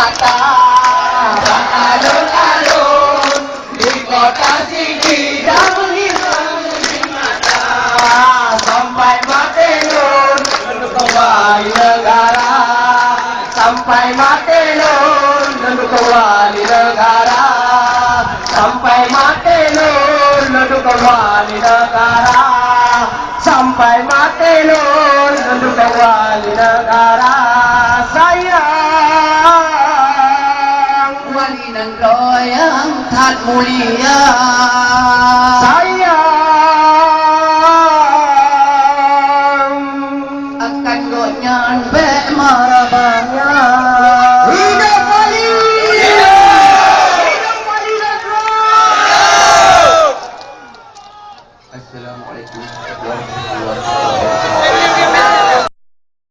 mata alun-alun di kota sini dan menghilang di mata sampai mati nun untuk kembali negara sampai mati nun untuk kembali negara sampai mati nun untuk kembali negara sampai mati nun untuk kembali negara sayang wali nan loyang tat mulia sayang akan gonyan be marah